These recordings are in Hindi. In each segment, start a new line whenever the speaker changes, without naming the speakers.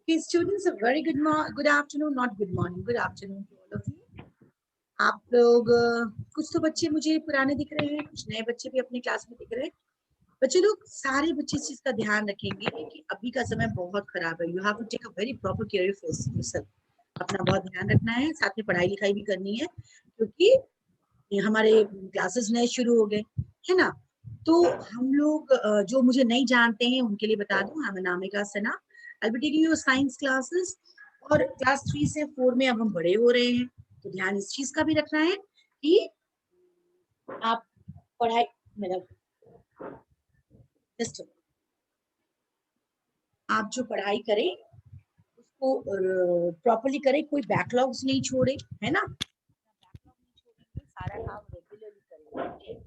Okay, students, a very good afternoon, not good morning, good afternoon to all of you. आप लोग कुछ तो बच्चे मुझे पुराने दिख रहे हैं, कुछ नए बच्चे भी अपनी क्लास में दिख रहे हैं। बच्चे लोग सारे बच्चे इस चीज का ध्यान रखेंगे कि अभी का समय बहुत खराब है। You have to take a very proper care of yourself. अपना बहुत ध्यान रखना है, साथ में पढ़ाई लिखाई भी करनी है, क्योंकि ये हमारे क्लासेस नए शुरू हो गए, है ना। तो हम लोग जो मुझे नहीं जानते हैं उनके लिए बता दूं, I'm Anamika Sana. I'll be taking your science classes और क्लास 3 से 4 में अब हम बड़े हो रहे हैं, तो ध्यान इस चीज का भी रखना है कि आप पढ़ाई मतलब आप जो पढ़ाई करें उसको प्रॉपरली करें, कोई बैकलॉग्स नहीं छोड़े, है ना। बैकलॉग नहीं छोड़ेंगे, सारा काम रेगुलरली करेंगे।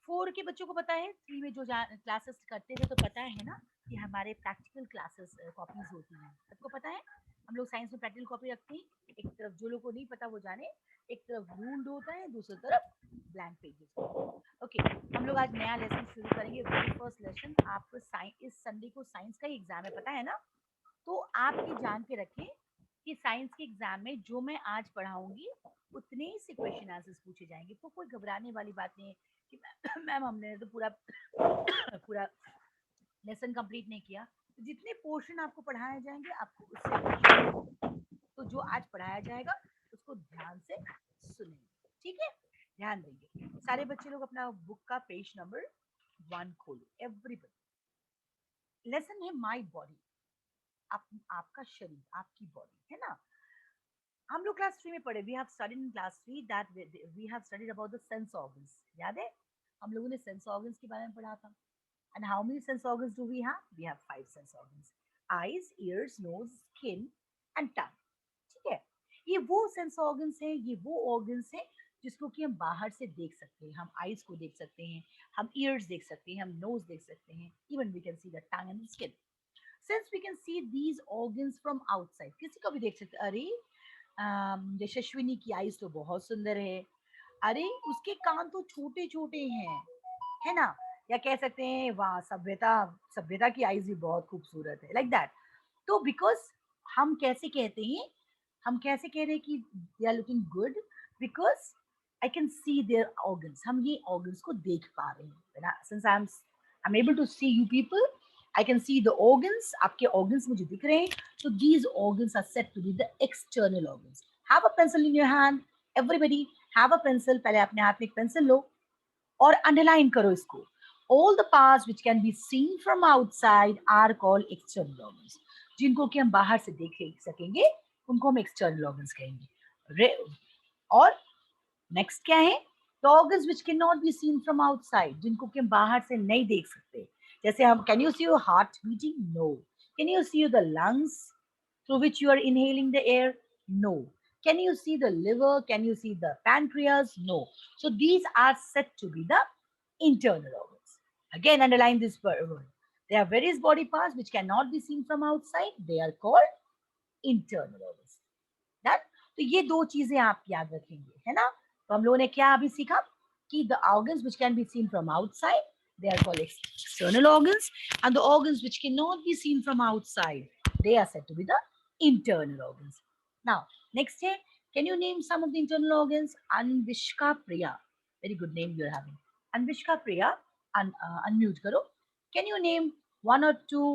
4 के बच्चों को पता है, 3 में जो क्लासेस करते थे तो पता है ना कि हमारे प्रैक्टिकल क्लासेस कॉपीज होती हैं। सबको पता है हम लोग साइंस में प्रैक्टिकल कॉपी रखते हैं। एक तरफ जो लोग को नहीं पता वो जाने, एक तरफ रूल्ड होता है, दूसरी तरफ ब्लैंक पेजेस। ओके, हम लोग आज नया लेसन शुरू करेंगे। वेरी फर्स्ट लेसन आपको साइंस, इस संडे को साइंस का ही एग्जाम है, पता है ना। तो आप ये जान के रखें कि साइंस के एग्जाम में जो मैं आज पढ़ाऊंगी उतने ही से क्वेश्चन आंसर्स पूछे जाएंगे। तो कोई घबराने वाली बात नहीं है कि मैम हमने तो पूरा पूरा लेसन कंप्लीट नहीं किया। तो जितने पोर्शन आपको पढ़ाए जाएंगे आपको उससे, तो जो आज पढ़ाया जाएगा उसको ध्यान से सुनेंगे, ठीक है। ध्यान देंगे सारे बच्चे लोग। अपना बुक का पेज नंबर 1 खोलो एवरीबॉडी। लेसन है माय बॉडी, आपका शरीर, आपकी बॉडी, है ना। हम लोग क्लास 3 में पढ़े, we have studied in class 3 that we have studied about the sense organs. याद है हम लोगों ने सेंस ऑर्गन्स के बारे में पढ़ा था। And how many sense organs do we have? We have 5 sense organs, eyes, ears, nose, skin and tongue, ठीक है। ये वो सेंस ऑर्गन्स हैं, ये वो ऑर्गन्स हैं जिसको कि हम बाहर से देख सकते हैं। हम आईज को देख सकते हैं, हम ईयर्स देख सकते हैं, हम नोज देख सकते हैं, even we can see the tongue and skin. Since we can see these organs from outside, किसी को भी देख सकते, अरे यशस्विनी की आईज तो बहुत सुंदर है, अरे उसके कान तो छोटे छोटे हैं, है ना। या कह सकते हैं वाह सभ्यता, सभ्यता की आईज भी बहुत खूबसूरत है, लाइक दैट। तो बिकॉज हम कैसे कहते हैं, हम कैसे कह रहे हैं कि they are looking good? Because I can see their organs, हम ये ऑर्गन्स को देख पा रहे हैं। Since I am able to see you people, I can see the organs, आपके organs मुझे दिख रहे हैं। So these organs are said to be the external organs. Have a pencil in your hand. Everybody have a pencil. पहले अपने हाथ में एक पेंसिल लो और अंडरलाइन करो इसको। All the parts which can be seen from outside are called external organs. जिनको कि हम बाहर से देख सकेंगे उनको हम external organs कहेंगे। और नेक्स्ट क्या है? The organs which cannot be seen from outside, जिनको कि हम बाहर से नहीं देख सकते। जैसे हम, can you see your heart beating? No. Can you see the lungs through which you are inhaling the air? No. Can you see the liver? Can you see the pancreas? No. So these are said to be the internal organs. Again, underline this word. There are various body parts which cannot be seen from outside. They are called internal organs. That? तो ये दो चीजें आप याद रखेंगे, है ना। तो हम लोगों ने क्या अभी सीखा कि the organs which can be seen from outside, they are called external organs, and the organs which cannot be seen from outside, they are said to be the internal organs. Now, next here, can you name some of the internal organs? Anvishka Priya, very good name you are having. Anvishka Priya, unmute karo. Can you name one or two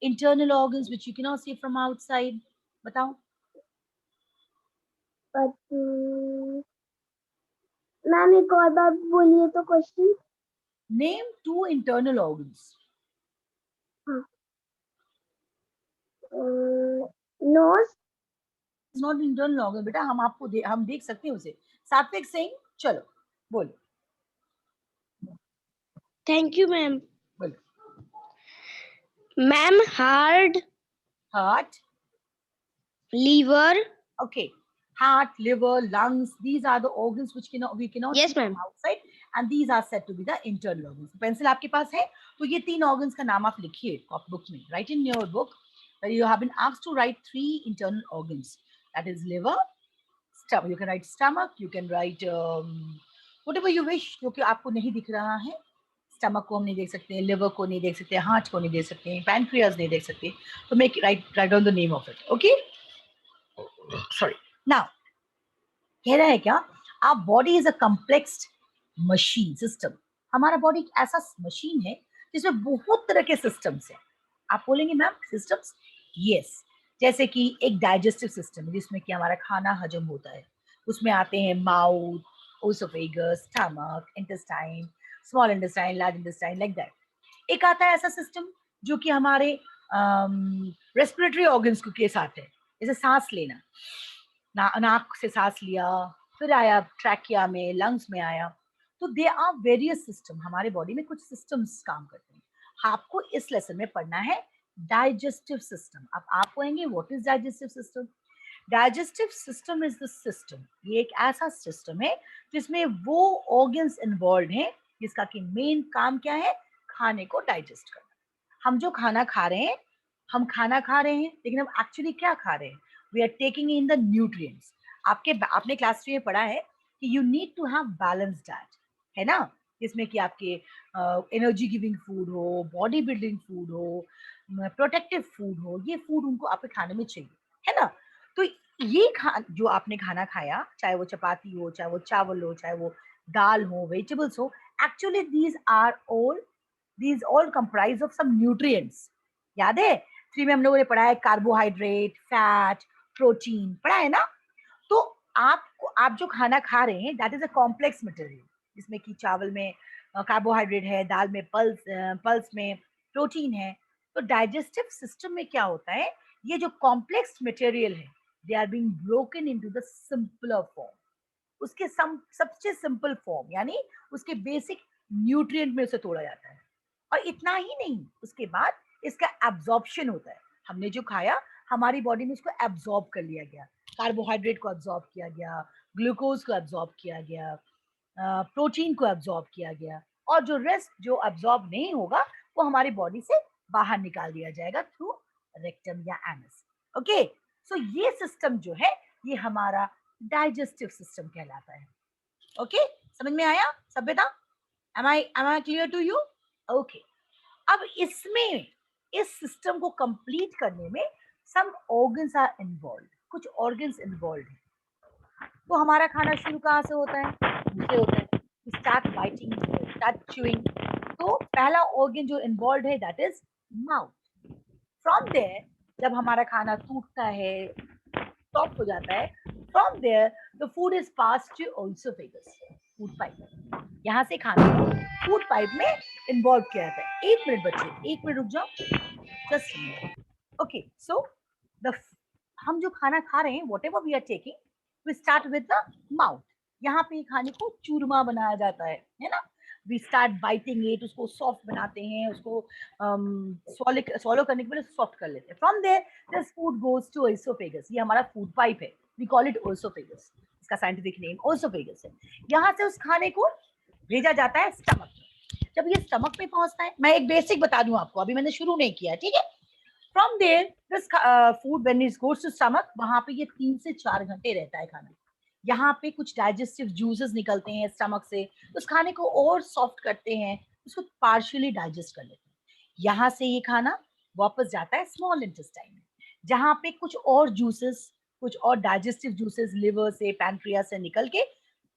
internal organs which you cannot see from outside? Batao.
Ma'am एक और बार बोलिए तो question.
Name 2 internal organs.
Nose
It's not internal organ बेटा, हम आपको हम देख सकते हैं उसे। सात्विक सिंह, चलो बोलो।
Thank you ma'am.
बोलो
ma'am heart,
heart,
liver,
okay, heart, liver, lungs, these are the organs which we cannot
Yes,
see from
ma'am.
outside, and these are said to be the internal organs. Pencil आपके पास है तो ये 3 organs का नाम आप लिखिए बुक में, write in your book that you have been asked to write 3 internal organs, that is liver, stomach. You can write stomach, you can write whatever you wish जो कि आपको नहीं दिख रहा है, स्टमक को हम नहीं देख सकते, लिवर को नहीं देख सकते, हार्ट को नहीं देख सकते, पैनक्रियाज नहीं देख सकते. तो make write down the name of it. Okay, sorry. Now कह रहा है क्या, our body is a complex machine system. हमारा बॉडी एक ऐसा मशीन है जिसमें बहुत तरह के सिस्टम्स हैं. आप बोलेंगे मैम सिस्टम्स? यस. जैसे कि एक डाइजेस्टिव सिस्टम है जिसमें कि हमारा खाना हजम होता है. उसमें आते हैं mouth, oesophagus, stomach, intestine, small intestine, large intestine, like that. एक आता है ऐसा सिस्टम जो कि हमारे रेस्पिरेटरी ऑर्गन्स के साथ है. जैसे सांस लेना, नाक से सांस लिया, फिर आया ट्रैकिया में, लंग्स में आया. तो दे आर वेरियस सिस्टम. हमारे बॉडी में कुछ सिस्टम्स काम करते हैं. आपको इस लेसन में पढ़ना है डाइजेस्टिव सिस्टम. अब आप कहेंगे what is digestive system? Digestive system is the system. ये एक ऐसा सिस्टम है जिसमें वो ऑर्गन्स इन्वॉल्व हैं जिसका कि मेन काम क्या है, खाने को डाइजेस्ट करना. हम जो खाना खा रहे हैं, हम खाना खा रहे हैं लेकिन हम एक्चुअली क्या खा रहे हैं? We are taking in the nutrients. आपने क्लास 3 में पढ़ा है कि you need to have balance diet, है ना? जिसमें कि आपके एनर्जी गिविंग फूड हो, बॉडी बिल्डिंग फूड हो, प्रोटेक्टिव फूड हो, ये फूड उनको आपके खाने में चाहिए, है ना? तो ये जो आपने खाना खाया, चाहे वो चपाती हो, चाहे वो चावल हो, चाहे वो दाल हो, वेजिटेबल्स हो, actually these all comprise of some nutrients. याद है 3 में हम लोगों ने पढ़ा है कार्बोहाइड्रेट, फैट, प्रोटीन, पढ़ा है ना? तो आप जो खाना खा रहे हैं that is a complex material जिसमें कि चावल में कार्बोहाइड्रेट है, दाल में पल्स में प्रोटीन है. तो डाइजेस्टिव सिस्टम में क्या होता है, ये जो कॉम्प्लेक्स मटेरियल है they are being broken into the simpler form. उसके सबसे सिंपल फॉर्म यानी उसके बेसिक न्यूट्रिएंट में उसे तोड़ा जाता है. और इतना ही नहीं, उसके बाद इसका एब्जॉर्प्शन होता है. हमने जो खाया हमारी बॉडी में उसको एब्जॉर्ब कर लिया गया. कार्बोहाइड्रेट को एब्जॉर्ब किया गया, ग्लूकोज को एब्जॉर्ब किया गया, प्रोटीन को एब्जॉर्ब किया गया, और जो रेस्ट जो एब्जॉर्ब नहीं होगा वो हमारी बॉडी से बाहर निकाल दिया जाएगा थ्रू रेक्टम या एनस. ओके, सो ये सिस्टम जो है ये हमारा डाइजेस्टिव सिस्टम कहलाता है. ओके, समझ में आया सभ्यता? am I clear to you? Okay. अब इसमें इस सिस्टम को कंप्लीट करने में सम ऑर्गन्स आर इन्वॉल्व. कुछ ऑर्गन्स इन्वॉल्व हैं. तो हमारा खाना शुरू कहाँ से होता है? मुंह से होता है. Start biting, start chewing. तो पहला ऑर्गन जो इन्वॉल्व है that is mouth. From there जब हमारा खाना टूटता है, सॉफ्ट हो जाता है, from there the food is pass to oesophagus, food pipe. यहाँ से खाना को फूड पाइप में इन्वॉल्व किया जाता है. 1 मिनट बच्चे, 1 मिनट रुक जाओ, जस्ट. ओके, सो द हम जो खाना खा रहे हैं whatever we are taking, we start with the mouth. यहाँ पे खाने को चूरमा बनाया जाता है ना? वी स्टार्ट बाइटिंग इट, उसको सॉफ्ट बनाते हैं, उसको swallow करने के बाद सॉफ्ट कर लेते हैं. From there this food goes to oesophagus. ये हमारा फूड पाइप है, वी कॉल इट ओसोफेगस. इसका साइंटिफिक नेम ओसोफेगस है. यहाँ से उस खाने को भेजा जाता है स्टमक में. जब ये स्टमक में पहुंचता है, मैं एक बेसिक बता दूं आपको, अभी मैंने शुरू नहीं किया, ठीक है? From there this food when it goes to stomach, वहां पे ये 3 से 4 घंटे रहता है खाना. यहाँ पे कुछ डाइजेस्टिव जूसेस निकलते हैं स्टमक से, उस खाने को और सॉफ्ट करते हैं, उसको पार्शियली डाइजेस्ट कर लेते हैं. यहाँ से ये खाना वापस जाता है स्मॉल इंटेस्टाइन में, जहाँ पे कुछ और जूसेस, कुछ और डाइजेस्टिव जूसेस लिवर से, पैनक्रियास से निकल के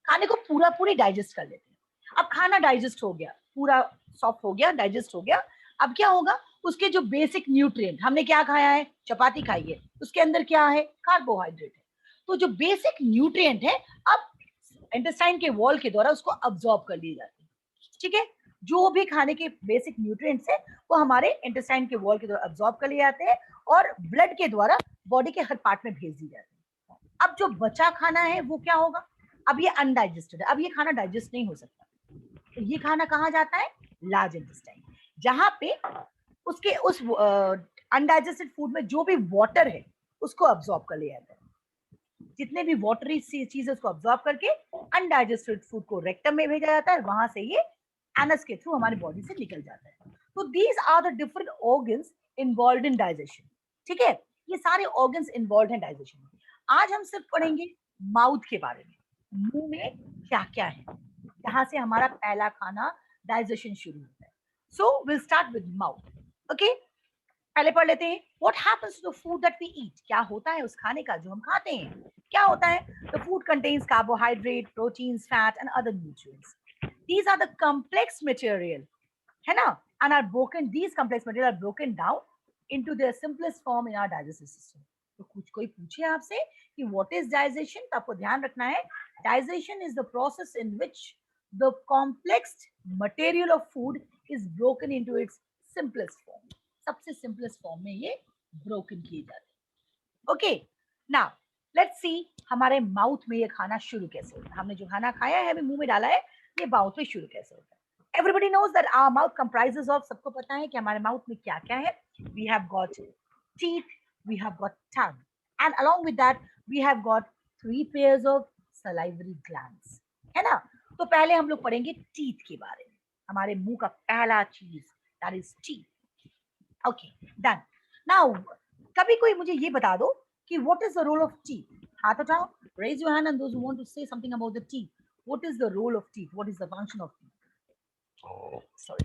खाने को पूरी डाइजेस्ट कर लेते हैं. अब खाना डाइजेस्ट हो गया, पूरा सॉफ्ट हो गया, डाइजेस्ट हो गया. अब क्या होगा, उसके जो बेसिक न्यूट्रिएंट, हमने क्या खाया है, चपाती खाई है, उसके अंदर क्या है, कार्बोहाइड्रेट है. तो जो बेसिक न्यूट्रिएंट है अब इंटेस्टाइन के वॉल के द्वारा उसको अब्सॉर्ब कर लिए जाते हैं. ठीक है, जो भी खाने के बेसिक न्यूट्रिएंट्स है वो हमारे इंटेस्टाइन के वॉल के द्वारा अब्सॉर्ब कर लिए जाते हैं और ब्लड के द्वारा बॉडी के हर पार्ट में भेज दिए जाते हैं. अब जो बचा खाना है वो क्या होगा, अब ये अनडाइजेस्टेड है, अब ये खाना डाइजेस्ट नहीं हो सकता. तो ये खाना कहाँ जाता है, लार्ज इंटेस्टाइन, जहां पे उसके उस अनडाइजेस्टेड फूड में जो भी वाटर है उसको अब्सॉर्ब कर लिया जाता है. जितने भी वाटरी चीज है उसको अब्सॉर्ब करके अनडाइजेस्टेड फूड को रेक्टम में भेजा जाता है, वहां से ये एनस के थ्रू हमारी बॉडी से निकल जाता है. तो these are the different organs involve in digestion. ठीक है, ये सारे ऑर्गन्स इन्वॉल्व हैं डाइजेशन में. आज हम सिर्फ पढ़ेंगे माउथ के बारे में, मुंह में क्या क्या है, जहां से हमारा पहला खाना डाइजेशन शुरू होता है. So will start with mouth. Okay, पहले पढ़ लेते हैं. What happens to the food that we eat. क्या होता है उस खाने का जो हम खाते हैं. क्या होता है? The food contains carbohydrate, proteins, fat and other nutrients. These are the complex material, है ना, and are broken, these complex material are broken down into their simplest form in our digestive system. तो कुछ कोई पूछे आपसे कि what is digestion, तो आपको ध्यान रखना है digestion is the process in which the complex material of food is broken into its simplest form. सबसे simplest form में ये broken किए जाते हैं. Okay, now let's see हमारे माउथ में ये खाना शुरू कैसे होता है. हमने जो खाना खाया है अभी मुंह में डाला है, ये माउथ में शुरू कैसे होता है. Everybody knows that our mouth comprises of, सबको पता है कि हमारे माउथ में क्या क्या है. We have got teeth, we have got tongue, and along with that we have got 3 pairs of salivary glands, है ना. तो पहले हम लोग पढ़ेंगे teeth के बारे में. हमारे मुंह का पहला चीज, that is teeth. Okay, done. Now कभी कोई मुझे ये बता दो कि what is the role of teeth. हाथ उठाओ, raise your hand, and those who want to say something about the teeth. What is the role of teeth? What is the function of teeth? Oh, sorry.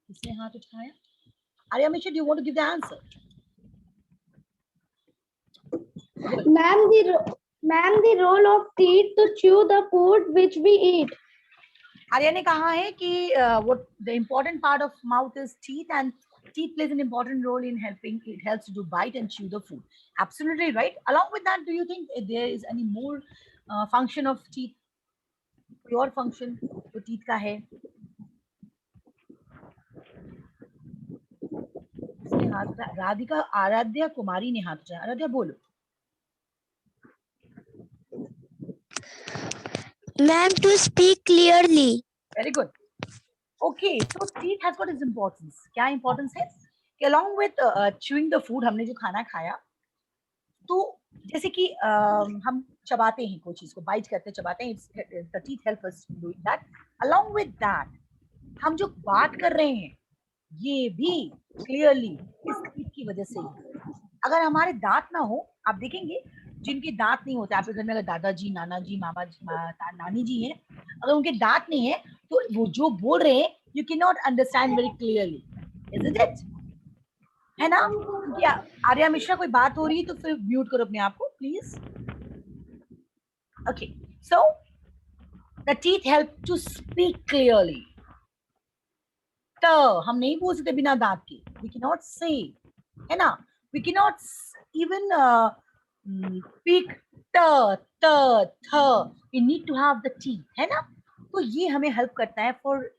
किसने हाथ उठाया? Arya Mishra, do you want to give the answer?
Ma'am, the role of teeth to chew the food which we eat.
Arya ने कहा है कि what the important part of mouth is teeth, and teeth plays an important role in helping, it helps to bite and chew the food. Absolutely right. Along with that, do you think there is any more function of teeth? कोई और function जो teeth का है? किसने हाथ उठाया? राधिका, आराध्या कुमारी ने हाथ उठाया. आराध्या बोलो.
Ma'am, to speak clearly.
Very good. Okay, so teeth has got its importance. क्या importance है? कि along with chewing the food, हमने जो खाना खाया, तो जैसे कि हम चबाते हैं कोई चीज को, बाइट करते चबाते हैं, the teeth help us do that. Along with that, हम जो बात कर रहे हैं, ये भी clearly इस teeth की वजह से ही. अगर हमारे दांत ना हो, आप देखेंगे जिनके दांत नहीं होते, आपके घर में अगर दादाजी, नाना जी, मामा जी, नानी जी हैं, अगर उनके दांत नहीं है, तो वो जो बोल रहे हैं, you cannot understand very clearly, isn't it? है ना. क्योंकि आर्या मिश्रा कोई बात हो रही है तो फिर म्यूट करो अपने आप को please. Okay, so the teeth help to speak clearly. त हम नहीं बोल सकते बिना दांत के. वी कैन नॉट से, है ना. We can not even speak त त थ. We need to have the teeth, है ना. तो ये हमें हेल्प करता है for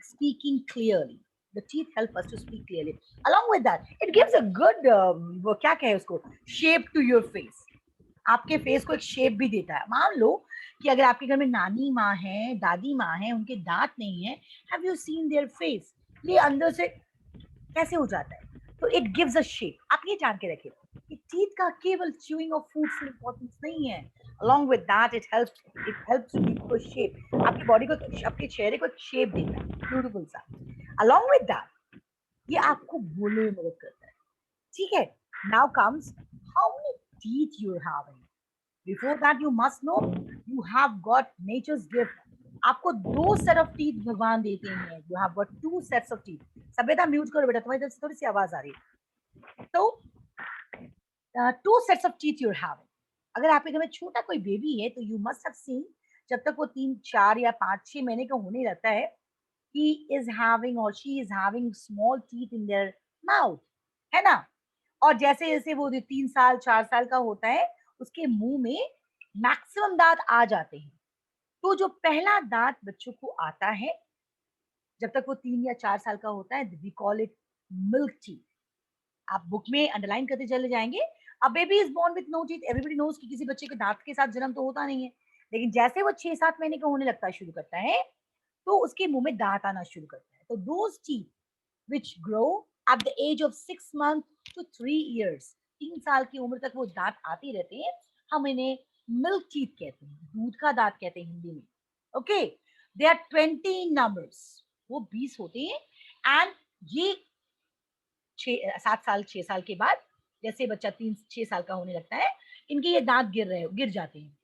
speaking clearly. The teeth help us to speak clearly. Along with that, it gives a good वो क्या कहे उसको, shape to your face. आपके फेस को एक शेप भी देता है. मान लो कि अगर आपके घर में नानी माँ है, दादी माँ है, उनके दांत नहीं है, have you seen their face? ये अंदर से कैसे हो जाता है. तो it gives a shape. आप ये जान के रखिए कि टीथ का केवल chewing of food से इम्पोर्टेंस नहीं है. Along with that, it helps to give you a shape. आपकी बॉडी को, आपके चेहरे को एक शेप देता है, ब्यूटीफुल सा. Along with that, ये आपको बोलने में मदद करता है. ठीक है. Now comes how many teeth you are having. Before that, you must know you have got nature's gift. आपको 2 सेट ऑफ टीथ भगवान देते हैं. You have got 2 sets of teeth. सभ्यता म्यूट करो बेटा, तुम्हारी तरफ से थोड़ी सी आवाज आ रही है. तो 2 sets of teeth you are having. अगर आपके घर में छोटा कोई बेबी है तो you must have seen, जब तक वो 3, 4 या 5, 6 महीने का होने लगता है, he is having or she is having small teeth in their mouth, है ना. और जैसे जैसे वो 3 साल 4 साल का होता है, उसके मुंह में मैक्सिमम दांत आ जाते हैं. तो जो पहला दांत बच्चों को आता है, जब तक वो 3 या 4 साल का होता है, we call it milk teeth. आप बुक में अंडरलाइन करते चले जाएंगे. A baby is born with no teeth. Everybody knows कि किसी बच्चे के दांत के साथ जन्म तो होता नहीं है, लेकिन जैसे वो 6-7 महीने का होने लगता है, शुरू करता है, तो उसके मुंह में दांत आना शुरू करता है. तो those teeth which grow at the age of 6 months to 3 years, 3 साल की उम्र तक वो दांत आते रहते हैं. हम इन्हें मिल्क टीथ कहते हैं, दूध का दांत कहते हैं हिंदी में. ओके, दे आर 20 numbers, वो 20 होते हैं. एंड ये 7 साल 6 साल के बाद, जैसे बच्चा 3-6 साल का होने लगता है, इनके ये दांत गिर जाते हैं.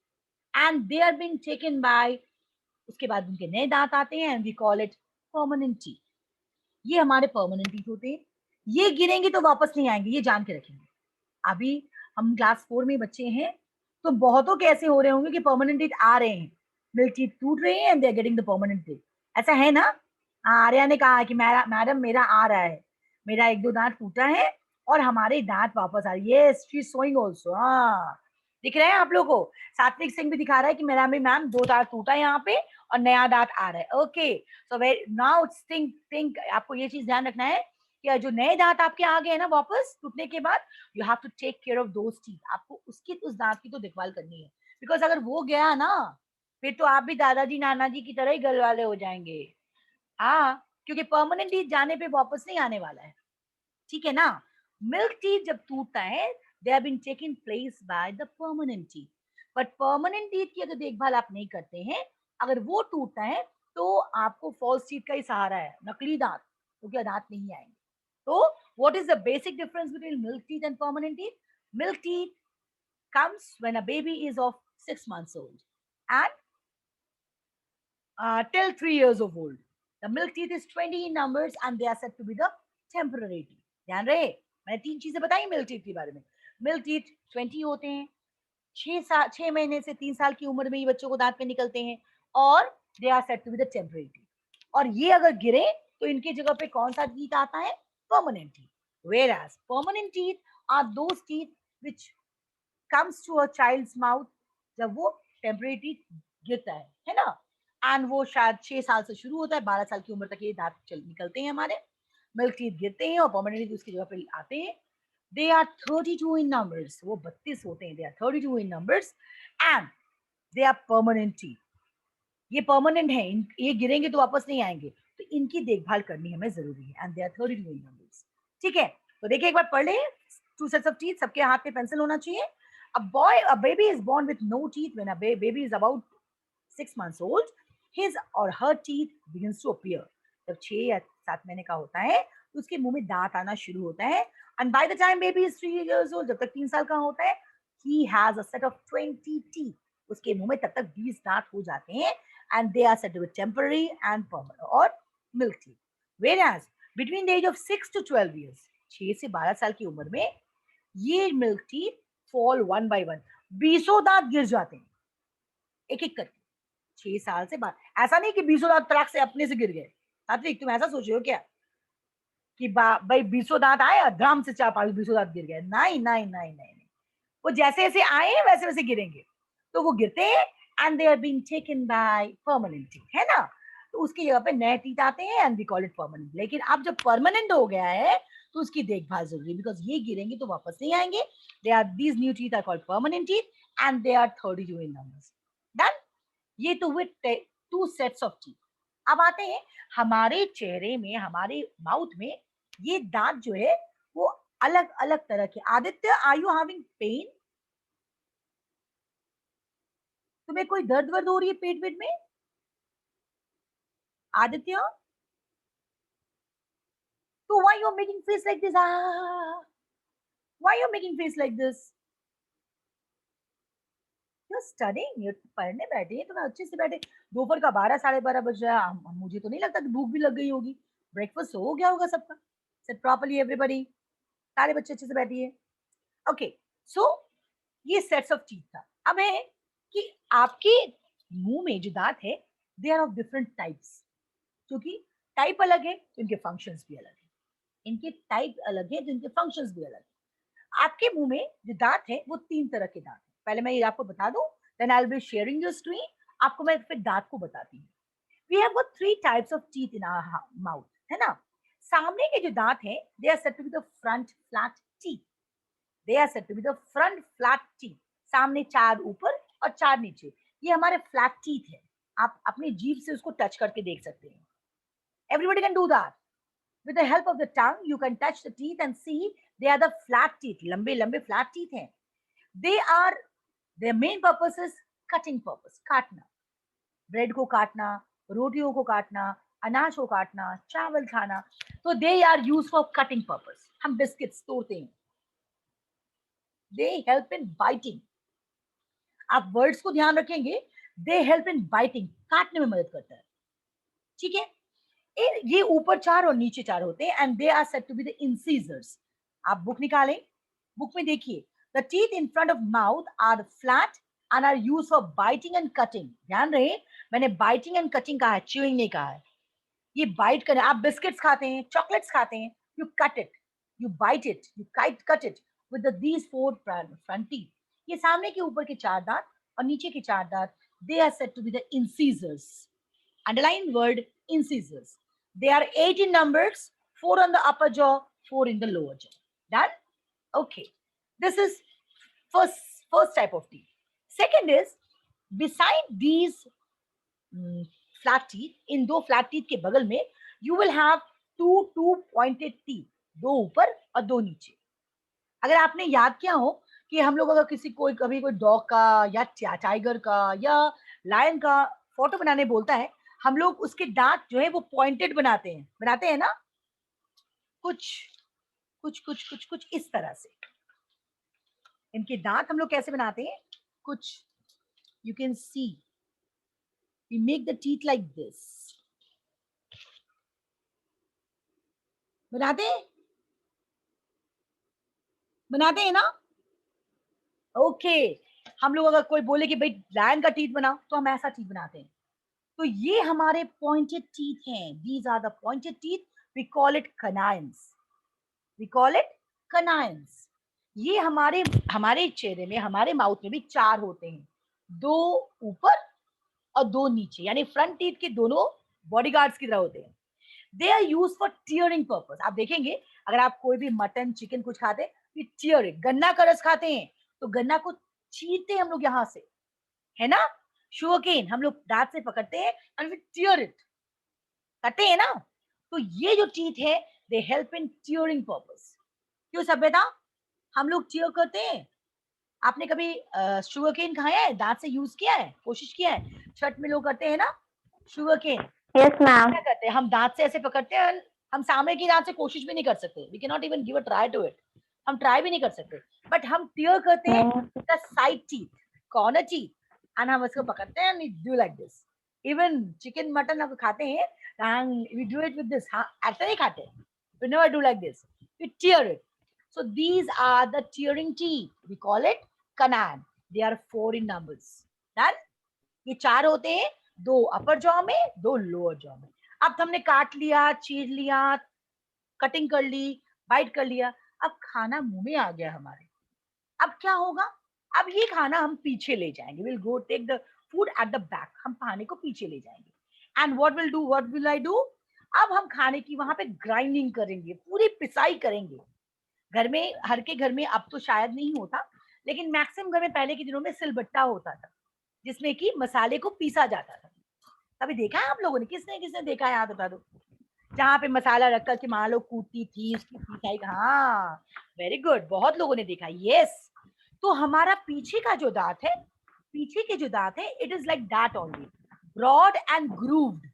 And they are being taken by, उसके बाद उनके नए दांत आते हैं, and we call it permanent teeth. ये हमारे परमानेंट टीथ होते हैं, ये गिरेंगे तो वापस नहीं आएंगे, ये जान के रखेंगे। अभी हम क्लास 4 में बच्चे हैं, तो बहुतों के ऐसे हो रहे होंगे कि परमानेंट टीथ आ रहे हैं, मिल्क टीथ टूट रहे हैं and they are getting the permanent teeth. ऐसा है ना? हाँ, आर्या ने कहा कि मैडम मेरा आ रहा है, मेरा 1-2 दांत टूटा है और हमारे दांत वापस आ रहे हैं। Yes, she is showing also. हाँ, दिख रहे हैं आप लोगों को? सात्विक सिंह भी दिखा रहा है कि मेरा भी मैम 2 दांत टूटा है यहाँ पे और नया दांत आ रहा है। ओके, सो नाउ थिंक आपको ये चीज ध्यान रखना है कि जो नए दांत आपके आ गए हैं ना वापस टूटने के बाद, you have to take care of those teeth. आपको उस दांत की तो देखभाल करनी है, बिकॉज अगर वो गया ना, फिर तो आप भी दादाजी नाना जी की तरह ही गल वाले हो जाएंगे। हाँ, क्योंकि परमानेंट टीथ जाने पे वापस नहीं आने वाला है, ठीक है ना? मिल्क टीथ जब टूटता है, they have been taken place by the permanent teeth. But permanent teeth की अगर देखभाल आप नहीं करते हैं, अगर वो टूटता है तो आपको फॉल्स टीथ का ही सहारा है, नकली दांत, क्योंकि दांत नहीं आएंगे। तो what is the basic difference between milk teeth and permanent teeth? Milk teeth comes when a baby is of 6 months old and till 3 years of old. The milk teeth is 20 in numbers and they are said to be the temporary teeth. ध्यान रहे, मैंने 3 चीजें बताई मिल्क टीथ के बारे में। मिल्क टीथ 20 होते हैं, 6 महीने से 3 साल की उम्र में ही बच्चों को दांत में निकलते हैं, और they are said to be the temporary teeth. और ये अगर गिरे तो इनकी जगह पे कौन सा टीथ आता है? Permanent teeth. Whereas permanent teeth are those teeth which comes to a child's mouth जब वो टेम्परेरी टीथ गिरता है ना? एंड वो शायद 6 साल से शुरू होता है, 12 साल की उम्र तक ये दांत निकलते हैं हमारे, मिल्क टीथ गिरते हैं और परमानेंट टीथ उसकी जगह पे आते हैं। They are 32 in numbers, वो 32 होते हैं, they are 32 in numbers and they are permanent teeth। ये परमानेंट है, ये गिरेंगे तो वापस नहीं आएंगे, तो इनकी देखभाल करनी हमें जरूरी है। And they are 32 in numbers। ठीक है, तो देखिए एक बार पढ़ ले, 2 sets of teeth, सबके हाथ में पेंसिल होना चाहिए। A baby is born with no teeth when a baby is about 6 months old, his or her teeth begins to appear। जब 6 या 7 महीने का होता है तो उसके मुंह में दांत आना शुरू होता है। And by the time baby is 3 years old, जब तक 3 साल का होता है, he has a set of 20 teeth। उसके मुंह में तब तक 20 दांत हो जाते हैं and they are said to be temporary and permanent or milk teeth। Whereas between the age of 6 to 12 years, 6 से 12 साल की उम्र में ये milk teeth fall one by one, 20 दांत गिर जाते हैं एक एक करके। 6 साल से बाद ऐसा नहीं कि 20 दांत तड़ाक से अपने से गिर गए। सात्विक, तुम ऐसा सोच रहे हो क्या कि भाई 20 दांत आए और ड्राम से 4-5 20 दांत गिर गए? नहीं नहीं नहीं नहीं, वो जैसे जैसे आए हैं वैसे वैसे गिरेंगे, तो वो गिरते हैं and they are being taken by permanent teeth, है ना? तो उसकी जगह पे नए टीथ आते हैं and we call it permanent. लेकिन अब जब परमानेंट हो गया है तो उसकी देखभाल जरूरी है, बिकॉज ये गिरेंगे तो वापस नहीं आएंगे। They are these new teeth are called permanent teeth and they are 32 in numbers. Done? ये तो हुए 2 सेट्स ऑफ टीथ। अब आते हैं हमारे चेहरे में, हमारे माउथ में ये दांत जो है वो अलग अलग तरह के। Aditya, are you having pain? तुम्हें कोई दर्द वर्द हो रही है पेट वेट में? आदित्य, तो why you are making face like this? Why you are making face like this? You're studying, you're पढ़ने बैठे हैं, तो मैं अच्छे से बैठे, दोपहर का 12 साढ़े 12 बज रहा है, मुझे तो नहीं लगता कि भूख भी लग गई होगी। ब्रेकफास्ट हो गया होगा सबका। सिट प्रॉपर्ली एवरीबॉडी, सारे बच्चे अच्छे से बैठिए। ओके, सो ये सेट्स ऑफ टीथ था। अब है कि आपके मुंह में जो दांत है, they are of different types. क्योंकि टाइप अलग है तो इनके फंक्शंस भी अलग है, इनके टाइप अलग है तो इनके फंक्शंस भी अलग है। आपके मुंह में जो दांत है वो 3 तरह के दांत है। पहले मैं ये आपको बता दूं, then I will be sharing your screen. आपको मैं फिर दांत को बताती हूँ। We have got 3 types of teeth in our mouth, है ना? सामने के जो दांत हैं, they are said to be the front flat teeth. They are said to be the front flat teeth. सामने 4 ऊपर और 4 नीचे, ये हमारे फ्लैट टीथ है। आप अपनी जीभ से उसको टच करके देख सकते हैं। Everybody can do that. With the help of the tongue, you can touch the teeth and see they are the flat teeth. लंबे लंबे flat teeth हैं. They are, their main purpose is cutting purpose, काटना, ब्रेड को काटना, रोटियों को काटना, अनाज को काटना, चावल खाना, तो they are used for cutting purpose। हम बिस्किट्स तोड़ते हैं। They help in biting। आप वर्ड्स को ध्यान रखेंगे, they help in biting, काटने में मदद करता है। ठीक है? ये ऊपर 4 और नीचे 4 होते हैं and they are said to be the incisors. आप बुक निकालें, बुक में देखिए the teeth in front of mouth are flat and are used for biting and cutting. ध्यान रहे मैंने बाइटिंग एंड कटिंग कहा है, च्यूइंग नहीं कहा है। ये बाइट करें, आप बिस्किट्स खाते हैं, चॉकलेट्स खाते हैं, you cut it, you bite it, you cut it with these 4 front teeth. ये सामने के ऊपर के 4 दांत और नीचे के 4 दांत, they are said to be the incisors. Underline word incisors. They are 8 in numbers, 4 on the upper jaw, 4 in the lower jaw. Done? Okay. This is first type of teeth. Second is, beside these flat teeth, in 2 flat teeth के बगल में, you will have two pointed teeth. 2 ऊपर और 2 नीचे। अगर आपने याद किया हो कि हम लोग अगर किसी कभी कोई डॉग का या टाइगर का या लायन का फोटो बनाने बोलता है, हम लोग उसके दांत जो है वो पॉइंटेड बनाते हैं ना, कुछ कुछ कुछ कुछ कुछ इस तरह से। इनके दांत हम लोग कैसे बनाते हैं, कुछ you can see we make the teeth like this, बनाते हैं ना। ओके, हम लोग अगर कोई बोले कि भाई लायन का टीथ बनाओ तो हम ऐसा टीथ बनाते हैं। तो ये हमारे पॉइंटेड टीथ हैं, these are the pointed teeth, we call it canines, we call it canines. ये हमारे चेहरे में, हमारे माउथ में भी 4 होते हैं, 2 ऊपर और 2 नीचे, यानी फ्रंट टीथ के दोनों बॉडीगार्ड्स की तरह होते हैं। They are use for tearing purpose. आप देखेंगे अगर आप कोई भी मटन चिकन कुछ खाते हैं, टीयर इट। गन्ना का रस खाते हैं तो गन्ना को चीरते हैं हम लोग यहाँ से, है ना। शुगरकेन हम लोग दांत से पकड़ते हैं एंड वी टीयर इट, करते हैं ना। तो ये जो टीथ है they help in tearing purpose. क्यों सभ्यता, हम लोग टीयर करते हैं। आपने कभी शुगरकेन खाया है, दांत से यूज किया है, कोशिश किया है? छठ में लोग करते हैं ना शुगरकेन।
Yes, ma'am.
क्या करते हैं, हम दांत से ऐसे पकड़ते हैं, हम सामने की दांत से कोशिश भी नहीं कर सकते, we can not even give a try to it, हम ट्राई भी नहीं कर सकते, बट हम टीयर करते हैं the side teeth, corner teeth, and हम इसको पकड़ते हैं and we do like this. Even chicken mutton हम खाते हैं and we do it with this, हाँ ऐसे नहीं खाते, we never do like this, we tear it. So these are the tearing teeth. We call it canine. They are 4 in numbers. Done? ये 4 होते हैं, 2 अपर जॉ में, 2 लोअर जॉ में। अब हमने काट लिया, चीर लिया, कटिंग कर ली, बाइट कर लिया, अब खाना मुंह में आ गया हमारे। अब क्या होगा, अब ये खाना हम पीछे ले जाएंगे, will go take the food at the back, हम खाने को पीछे ले जाएंगे। And what will I do, अब हम खाने की वहां पे ग्राइंडिंग करेंगे, पूरी पिसाई करेंगे। घर में, हर के घर में अब तो शायद नहीं होता, लेकिन मैक्सिमम घर में पहले के दिनों में सिलबट्टा होता था जिसमें कि मसाले को पीसा जाता था। कभी देखा है आप लोगों ने, किसने किसने देखा है, हाथ उठा दो। जहाँ पे मसाला रखकर के मान लो कूटती थी, उसकी पिसाई, हाँ वेरी गुड, बहुत लोगों ने देखा, यस। तो हमारा पीछे का जो दांत है, पीछे के जो दांत है, it is like that only, broad and grooved,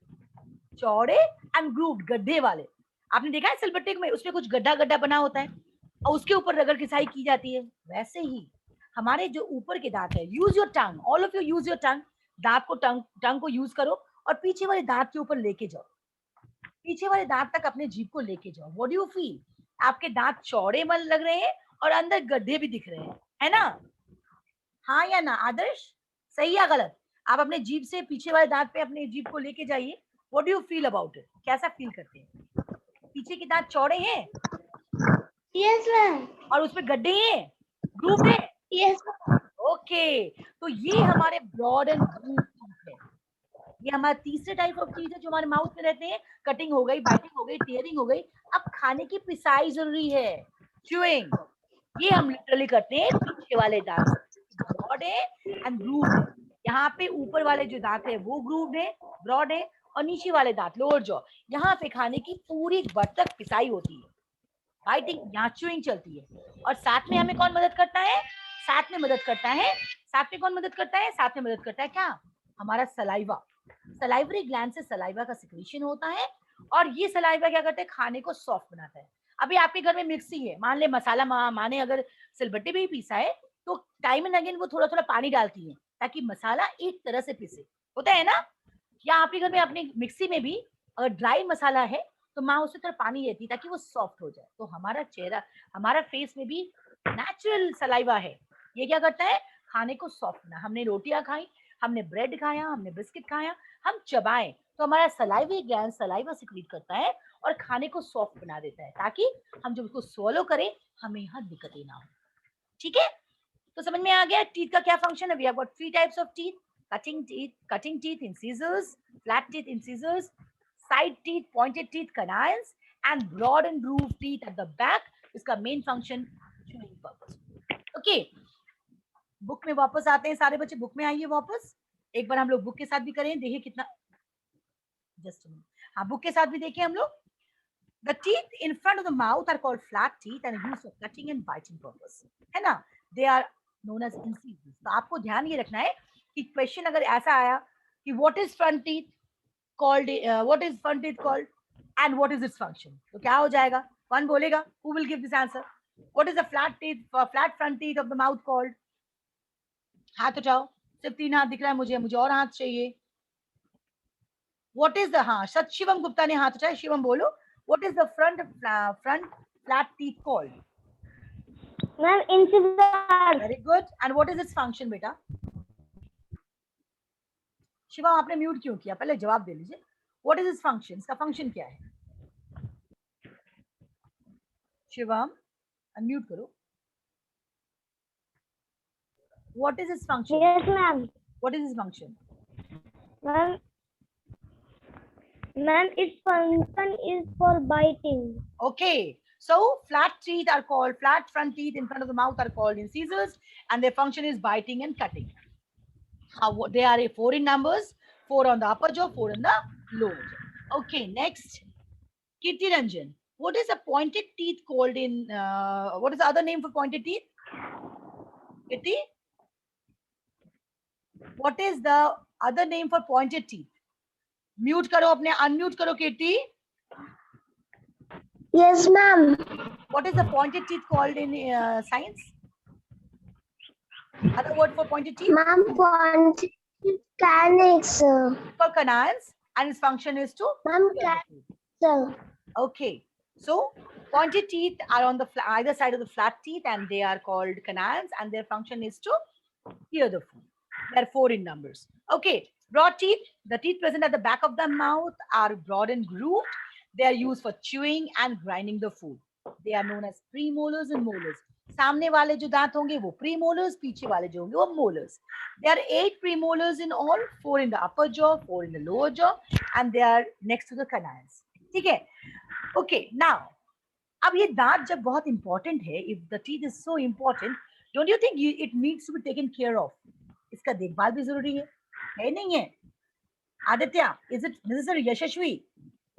चौड़े एंड ग्रूव्ड, गड्ढे वाले। आपने देखा है सिलबट्टे में, उसमें कुछ गड्ढा गड्ढा बना होता है और उसके ऊपर रगड़ घिसाई की जाती है, वैसे ही हमारे जो ऊपर के दांत है, use your tongue, all of you use your tongue, दांत को टंग को यूज करो और पीछे वाले दांत के ऊपर लेके जाओ, पीछे वाले दांत तक अपने जीभ को लेके जाओ। व्हाट डू यू फील, आपके दांत चौड़े मन लग रहे हैं और अंदर गड्ढे भी दिख रहे हैं, है ना। हाँ या ना आदर्श, सही या गलत? आप अपने जीभ से पीछे वाले दांत पे अपने जीभ को लेके जाइए, what do you feel about it, कैसा फील करते हैं? पीछे के दांत चौड़े हैं
Yes, ma'am.
और उसमें गड्ढे हैं, ग्रूव है।
Yes.
ओके, तो ये हमारे ब्रॉड एंड ग्रूव टीथ है। ये हमारा तीसरे टाइप ऑफ टीथ है जो हमारे माउथ में रहते हैं। कटिंग हो गई, बाइटिंग हो गई, टीयरिंग हो गई, अब खाने की पिसाई जरूरी है, च्यूइंग। ये हम लिटरली करते हैं पीछे वाले दांत, ब्रॉड है एंड ग्रूव है। यहाँ पे ऊपर वाले जो दांत है वो ग्रूव है, ब्रॉड है, और नीचे वाले दांत लोअर जॉ, यहाँ पे खाने की पूरी बट तक पिसाई होती है, बाइटिंग, यहाँ च्यूइंग चलती है। और साथ में हमें कौन मदद करता है, साथ में मदद करता है, साथ में कौन मदद करता है, साथ में मदद करता है क्या, हमारा सलाइवा। सलाइवरी ग्लैंड से सलाइवा का सिक्रीशन होता है और ये सलाइवा क्या करता है, खाने को सॉफ्ट बनाता है। अभी आपके घर में मिक्सी है, मान ले मसाला माने अगर सिलबट्टे में ही पीसा है तो टाइम एंड अगेन वो थोड़ा थोड़ा पानी डालती है ताकि मसाला एक तरह से पिसे, होता है ना। या आपके घर में अपनी मिक्सी में भी अगर ड्राई मसाला है तो माँ उससे थोड़ा पानी देती ताकि वो सॉफ्ट हो जाए। तो हमारा चेहरा, हमारा फेस में भी नेचुरल सलाइवा है, ये क्या करता है, खाने को सॉफ्ट बना। हमने रोटियां खाई, हमने ब्रेड खाया, हमने बिस्किट खाया, हम चबाएं तो हमारा सलाइवी ग्लैंड सलाइवा सिक्रीट करता है और खाने को सॉफ्ट बना देता है, ताकि हम जब उसको स्वॉलो करें हमें यहाँ दिक्कतें ना हो। ठीक है, तो समझ में आ गया टीथ का क्या फंक्शन है। We have got 3 types of teeth, cutting teeth in scissors, flat teeth in scissors, side teeth, pointed teeth, canines, and broad and grooved teeth at the back. इसका main function chewing purpose. Okay, book में वापस आते हैं सारे बच्चे, बुक में आइए वापस। एक बार हम लोग बुक के साथ भी करें, देखिए कितना, जस्ट हाँ बुक के साथ भी देखें हम लोग। The teeth in front of the mouth are called flat teeth and used for cutting and biting purpose. है ना, they are known as incisors. तो आपको ध्यान ये रखना है कि क्वेश्चन अगर ऐसा आया कि what is front teeth called, what is front teeth called and what is its function, तो क्या हो जाएगा, कौन बोलेगा, who will give this answer? What is the flat teeth, flat front teeth of the mouth called? हाथ उठाओ, सिर्फ 3 हाथ दिख रहा है मुझे, मुझे और हाथ चाहिए। What is the, हाँ सच शिवम गुप्ता ने हाथ उठाया, शिवम बोलो, what is the front flat teeth called?
Ma'am, incisors.
Very good. And what is its function बेटा? शिवम आपने म्यूट क्यों किया, पहले जवाब दे लीजिए। What is its function? इसका फंक्शन क्या है? शिवम अनम्यूट करो। What is its function?
Yes, ma'am.
What is its function?
Ma'am, its function is for biting.
Okay. So flat teeth are called, flat front teeth in front of the mouth are called incisors, and their function is biting and cutting. How they are 4 in numbers, 4 on the upper jaw, 4 on the lower jaw. Okay, next, Kirti Ranjan. What is a pointed teeth called in? What is the other name for pointed teeth? Kirti? What is the other name for pointed teeth? Mute करो अपने, unmute करो Kirti.
Yes, ma'am.
What is the pointed teeth called in science? Other word for pointed teeth?
Ma'am, pointed canines.
Called canines, and its function is to.
Ma'am, canines.
Okay, so pointed teeth are on the either side of the flat teeth, and they are called canines, and their function is to hear the food. They are 4 in numbers. Okay, broad teeth. The teeth present at the back of the mouth are broad and grooved. They are used for chewing and grinding the food. They are known as premolars and molars. सामने वाले जो दांत होंगे वो premolars, पीछे वाले जो होंगे वो molars. There are 8 premolars in all, 4 in the upper jaw, 4 in the lower jaw, and they are next to the canines. ठीक है? Okay, now, अब ये दांत जब बहुत important है, if the teeth is so important, don't you think it needs to be taken care of? इसका देखभाल भी जरूरी है नहीं है? Aditya, is it necessary?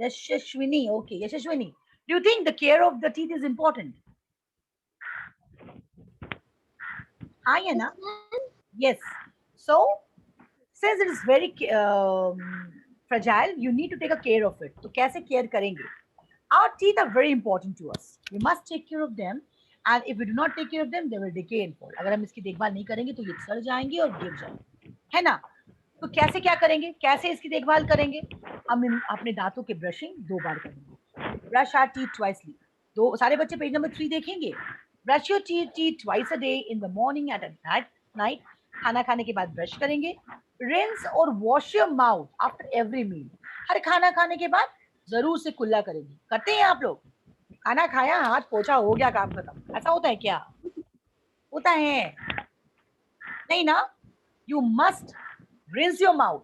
Yashashwini, okay, Yashashwini. Do you think the care of the teeth is important? हाँ या ना? Yes. So, since it is very fragile, you need to take a care of it. तो कैसे care करेंगे? Our teeth are very important to us. We must take care of them, and if we do not take care of them, they will decay and fall. अगर हम इसकी देखभाल नहीं करेंगे तो ये सड़ जाएंगे और गिर जाएंगे, है ना? तो कैसे क्या करेंगे, कैसे इसकी देखभाल करेंगे? हम अपने दांतों के ब्रशिंग 2 बार करेंगे। Brush our teeth twicely. दो सारे बच्चे पेज नंबर 3 देखेंगे। Brush your teeth twice a day, in the morning at night. खाना खाने के बाद ब्रश करेंगे। रिंस और wash your mouth after every meal. हर खाना खाने के बाद जरूर से कुल्ला करेंगे। करते हैं आप लोग? खाना खाया, हाथ पोछा, हो गया, काम खत्म, ऐसा होता है क्या? होता है नहीं ना? You must rinse your mouth,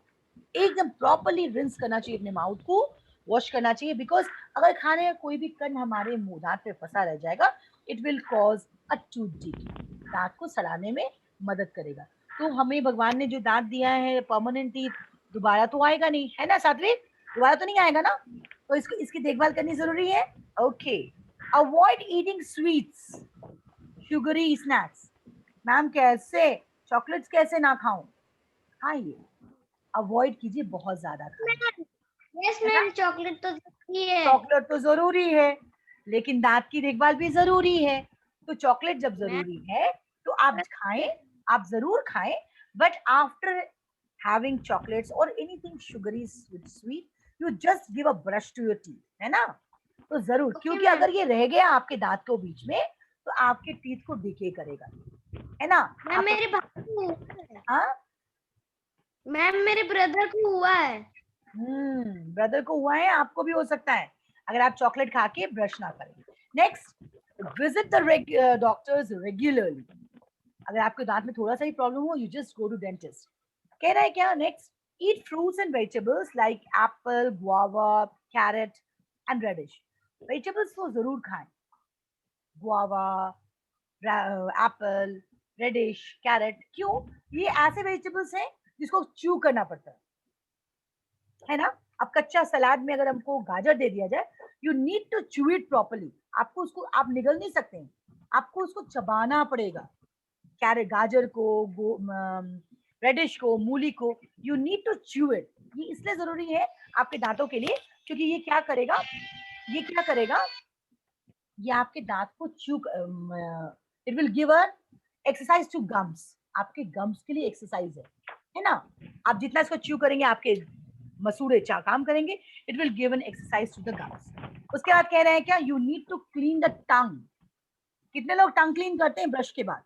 एकदम प्रॉपरली रिंस करना चाहिए अपने माउथ को, वॉश करना चाहिए, बिकॉज अगर खाने का कोई भी कण हमारे मुंह दांत पे फंसा रह जाएगा, it will cause a tooth decay, दांत को सड़ाने में मदद करेगा। तो हमें भगवान ने जो दांत दिया है परमानेंट टीथ, दोबारा तो आएगा नहीं, है ना सात्विक? दोबारा तो नहीं आएगा ना? तो इसकी देखभाल करनी जरूरी है। Okay, avoid eating sweets, sugary snacks. Ma'am कैसे? चॉकलेट्स कैसे ना खाऊं? खाइए, अवॉइड कीजिए बहुत ज्यादा खाना।
Yes, ma'am, chocolate तो जरूरी है।
चॉकलेट तो जरूरी है, लेकिन दांत की देखभाल भी जरूरी है। तो चॉकलेट जब जरूरी है तो आप खाएं, आप जरूर खाएं, but after having chocolates or anything sugary sweet, you just give a brush to your teeth, है ना? तो जरूर,
Okay,
क्योंकि
ma'am.
अगर ये रह गया आपके दांत के बीच में तो आपके टीथ को डिके करेगा, है ना?
मैम
आप
मेरे भाई को हुआ है।
हाँ,
मैम मेरे ब्रदर को हुआ है।
ब्रदर को हुआ है, आपको भी हो सकता है अगर आप चॉकलेट खा के ब्रश ना करें। Next, visit the doctors regularly. अगर आपके दांत में थोड़ा सा ही प्रॉब्लम हो, you just go to dentist. कह रहा है क्या next, eat fruits and vegetables like apple, guava, carrot and radish. Vegetables तो जरूर खाएं, गुआवा, एप्पल, रेडिश, कैरेट। क्यों? ये ऐसे वेजिटेबल्स हैं जिसको च्यू करना पड़ता है ना? अब कच्चा सलाद में अगर हमको गाजर दे दिया जाए, you need to chew it properly. आपको उसको, आप निगल नहीं सकते हैं, आपको उसको चबाना पड़ेगा। कैरेट, गाजर को, रेडिश को, मूली को, you need to chew it. ये इसलिए जरूरी है आपके दांतों के लिए, क्योंकि ये क्या करेगा, ये क्या करेगा, ये आपके दांत को chew, it will give a exercise to gums. आपके गम्स के लिए एक्सरसाइज है ना? आप जितना इसको च्यू करेंगे आपके मसूड़े चा काम करेंगे, it will give an exercise to the gums. उसके बाद कह रहे हैं क्या, you need to clean the tongue. कितने लोग टंग क्लीन करते हैं ब्रश के बाद?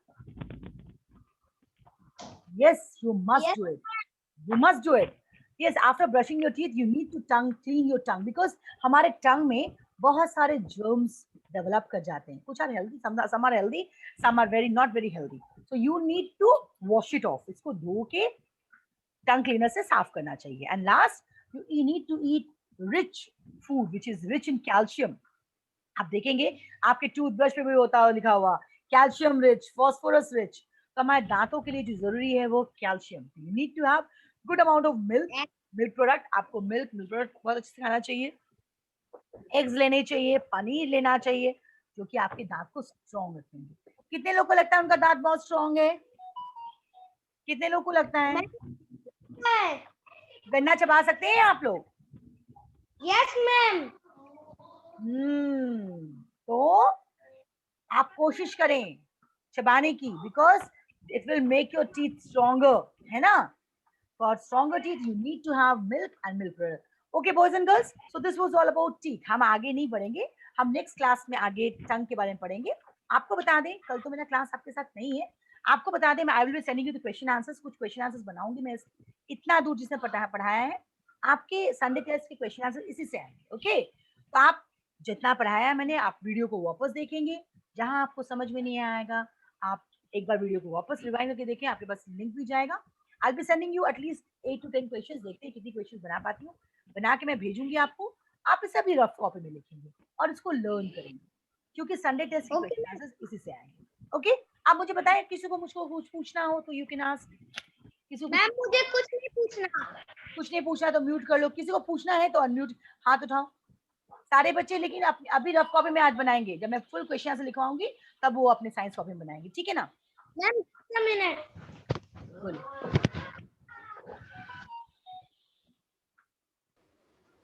Yes, you must
Yes.
do it. You must do it. Yes, after brushing your teeth, you need to clean your tongue because हमारे टंग में बहुत सारे germs develop कर जाते हैं. कुछ are healthy, some are healthy, some are very not very healthy. So you need to wash it off. इसको धो के टंग क्लीनर से साफ करना चाहिए. And last, you need to eat rich food which is rich in calcium. आप देखेंगे आपके टूथब्रश पे भी होता लिखा हुआ कैल्शियम रिच, फॉस्फोरस रिच। तो हमारे दांतों के लिए जो जरूरी है वो calcium. You need to have good amount of milk, milk product. आपको मिल्क प्रोडक्ट बहुत अच्छे से खाना चाहिए, एग्स लेने चाहिए, पनीर लेना चाहिए, जो कि आपके दांत को स्ट्रॉन्ग रखेंगे। कितने लोग को लगता है उनका दांत बहुत स्ट्रॉन्ग है? कितने लोग को लगता है? गन्ना चबा सकते हैं आप लोग?
Yes ma'am.
तो आप कोशिश करें चबाने की, because it will make your teeth stronger, है ना? For stronger teeth you need to have milk and milk product. Okay boys and girls, so this was all about teeth. हम आगे नहीं बढ़ेंगे, हम नेक्स्ट क्लास में आगे टंग के बारे में पढ़ेंगे। आपको बता दें, कल तो मेरा क्लास आपके साथ नहीं है, आपको बता दें, मैं आई will B sending you the question answers. कुछ क्वेश्चन आंसर्स बनाऊंगी मैं, इतना दूर जिसने पढ़ाया है आपके संडे टेस्ट के क्वेश्चन आंसर इसी से आएंगे। ओके, तो आप जितना पढ़ाया है मैंने, आप वीडियो को वापस देखेंगे, जहां आपको समझ में नहीं आएगा आप एक बार वीडियो को वापस रिवाइंड करके देखें, आपके पास लिंक भी जाएगा। I be sending you at least 8 to 10 questions. देखते हैं कितनी क्वेश्चंस बना पाती हूँ, बना के मैं भेजूंगी आपको। आप इसे भी रफ कॉपी में लिखेंगे और इसको लर्न करेंगे, क्योंकि संडे टेस्ट के क्वेश्चन आंसर्स इसी से आएंगे। ओके, आप मुझे बताएं, किसी को मुझको कुछ पूछना हो तो यू कैन आस्क। किसी को
मैम मुझे कुछ नहीं पूछना।
कुछ नहीं पूछना तो म्यूट कर लो, किसी को पूछना है तो अनम्यूट हाथ उठाओ सारे बच्चे। लेकिन अभी रफ कॉपी में आज बनाएंगे, जब मैं फुल क्वेश्चन आंसर लिखवाऊंगी तब वो अपने साइंस कॉपी में बनाएंगे, ठीक है ना?
मैम एक मिनट।
बोलिए,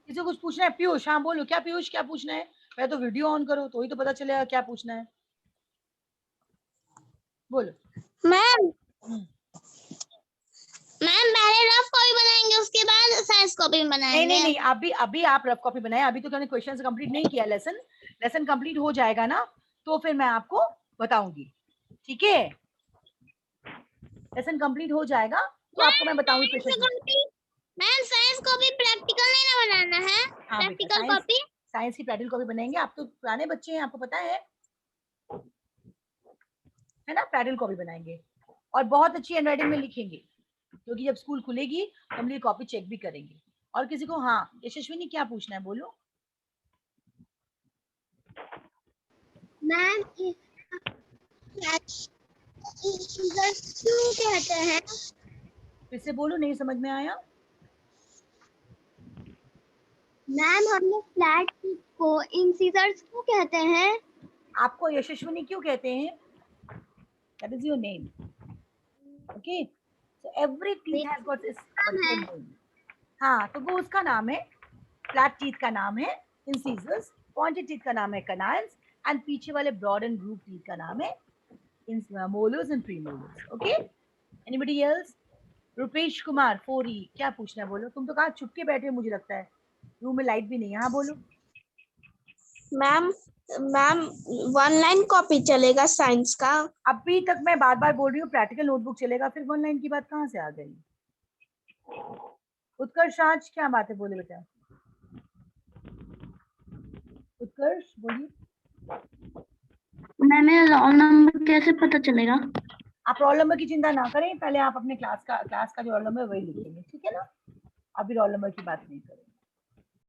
किसी को कुछ पूछना है? पीयूष, हाँ बोलो, क्या पीयूष, क्या पूछना है? पहले तो वीडियो ऑन करो तो ही तो पता चलेगा क्या पूछना है। बोलो।
मैम
हम्म।
मैम पहले रफ कॉपी बनाएंगे उसके बाद साइंस कॉपी
नहीं
बनाएंगे।
नहीं नहीं, अभी आप रफ कॉपी बनाए, अभी तो मैंने क्वेश्चन कंप्लीट नहीं किया। लेसन कंप्लीट हो जाएगा ना तो फिर मैं आपको बताऊंगी, ठीक है? लेसन कंप्लीट हो जाएगा तो आपको मैं बताऊंगी question.
Ma'am science copy practical नहीं ना बनाना है?
हाँ बेटा,
प्रैक्टिकल कॉपी
साइंस की प्रैक्टिकल कॉपी बनाएंगे। आप तो पुराने बच्चे हैं, आपको पता है ना? प्रैक्टिकल कॉपी बनाएंगे और बहुत अच्छी हैंडराइटिंग में लिखेंगे, क्योंकि जब स्कूल खुलेगी तो हम ये कॉपी चेक भी करेंगे। और किसी को, हाँ यशस्विनी, क्या पूछना है बोलो।
मैम क्यों कहते हैं?
फिर से बोलो, नहीं समझ में आया।
मैम हम लोग फ्लैट को इंसिजर्स क्यों कहते हैं?
आपको यशस्विनी क्यों कहते हैं? That is your name, okay? So every teeth has got its particular name. हाँ, तो वो उसका नाम है, फ्लैट टीथ का नाम है इंसिजर्स, पॉइंटेड टीथ का नाम है कनाइल्स, एंड पीछे वाले ब्रॉड एंड ग्रूव टीथ का नाम है molars and premolars. Okay, anybody else? Rupesh Kumar 4E, क्या पूछना है बोलो। तुम तो कहाँ छुप के बैठे हो मुझे लगता है। रूम में लाइट भी नहीं है। हाँ बोलो।
मैम मैम 1 लाइन कॉपी चलेगा साइंस का?
अभी तक मैं बार बार बोल रही हूँ प्रैक्टिकल नोटबुक चलेगा, फिर 1 लाइन की बात कहाँ से आ गई? उत्कर्ष आज क्या बात है, बोले बेटा। उत्कर्ष बोलिए।
मैम रोल नंबर कैसे पता चलेगा?
आप रोल नंबर की चिंता ना करें, पहले आप अपने क्लास का जो रोल नंबर है वही लिखेंगे, ठीक है ना? अभी रोल नंबर की बात नहीं करें।